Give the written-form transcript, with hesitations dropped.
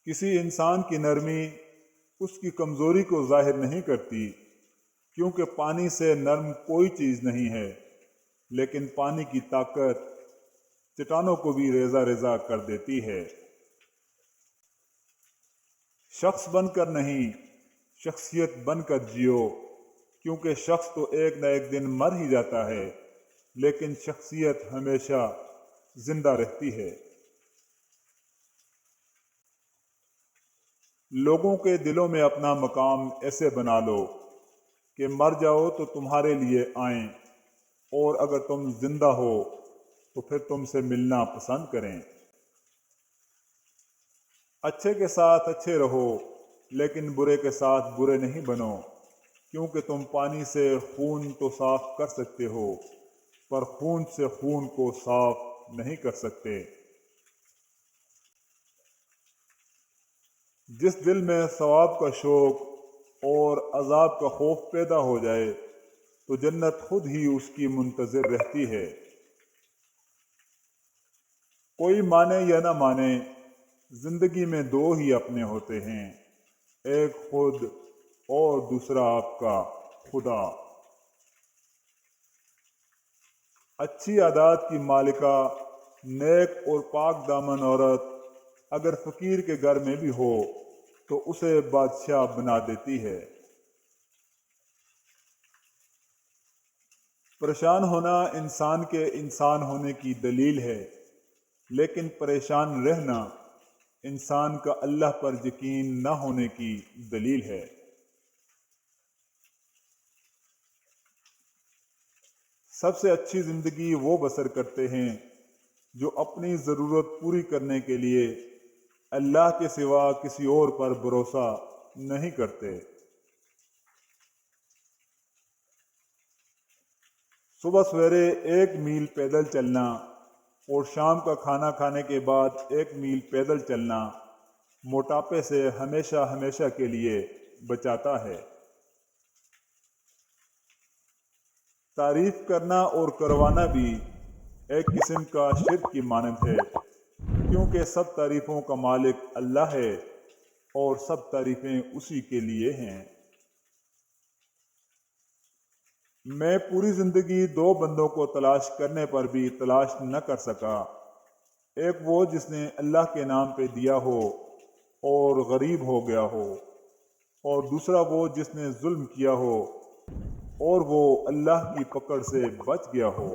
کسی انسان کی نرمی اس کی کمزوری کو ظاہر نہیں کرتی، کیونکہ پانی سے نرم کوئی چیز نہیں ہے، لیکن پانی کی طاقت چٹانوں کو بھی ریزہ ریزہ کر دیتی ہے۔ شخص بن کر نہیں، شخصیت بن کر جیو، کیونکہ شخص تو ایک نہ ایک دن مر ہی جاتا ہے، لیکن شخصیت ہمیشہ زندہ رہتی ہے۔ لوگوں کے دلوں میں اپنا مقام ایسے بنا لو کہ مر جاؤ تو تمہارے لیے آئیں، اور اگر تم زندہ ہو تو پھر تم سے ملنا پسند کریں۔ اچھے کے ساتھ اچھے رہو، لیکن برے کے ساتھ برے نہیں بنو، کیونکہ تم پانی سے خون تو صاف کر سکتے ہو، پر خون سے خون کو صاف نہیں کر سکتے۔ جس دل میں ثواب کا شوق اور عذاب کا خوف پیدا ہو جائے تو جنت خود ہی اس کی منتظر رہتی ہے۔ کوئی مانے یا نہ مانے، زندگی میں دو ہی اپنے ہوتے ہیں، ایک خود اور دوسرا آپ کا خدا۔ اچھی عادات کی مالکہ، نیک اور پاک دامن عورت اگر فقیر کے گھر میں بھی ہو تو اسے بادشاہ بنا دیتی ہے۔ پریشان ہونا انسان کے انسان ہونے کی دلیل ہے، لیکن پریشان رہنا انسان کا اللہ پر یقین نہ ہونے کی دلیل ہے۔ سب سے اچھی زندگی وہ بسر کرتے ہیں جو اپنی ضرورت پوری کرنے کے لیے اللہ کے سوا کسی اور پر بھروسہ نہیں کرتے۔ صبح سویرے 1 میل پیدل چلنا اور شام کا کھانا کھانے کے بعد 1 میل پیدل چلنا موٹاپے سے ہمیشہ ہمیشہ کے لیے بچاتا ہے۔ تعریف کرنا اور کروانا بھی ایک قسم کا شرک کی مانند ہے، کیونکہ سب تعریفوں کا مالک اللہ ہے اور سب تعریفیں اسی کے لیے ہیں۔ میں پوری زندگی 2 بندوں کو تلاش کرنے پر بھی تلاش نہ کر سکا، ایک وہ جس نے اللہ کے نام پہ دیا ہو اور غریب ہو گیا ہو، اور دوسرا وہ جس نے ظلم کیا ہو اور وہ اللہ کی پکڑ سے بچ گیا ہو۔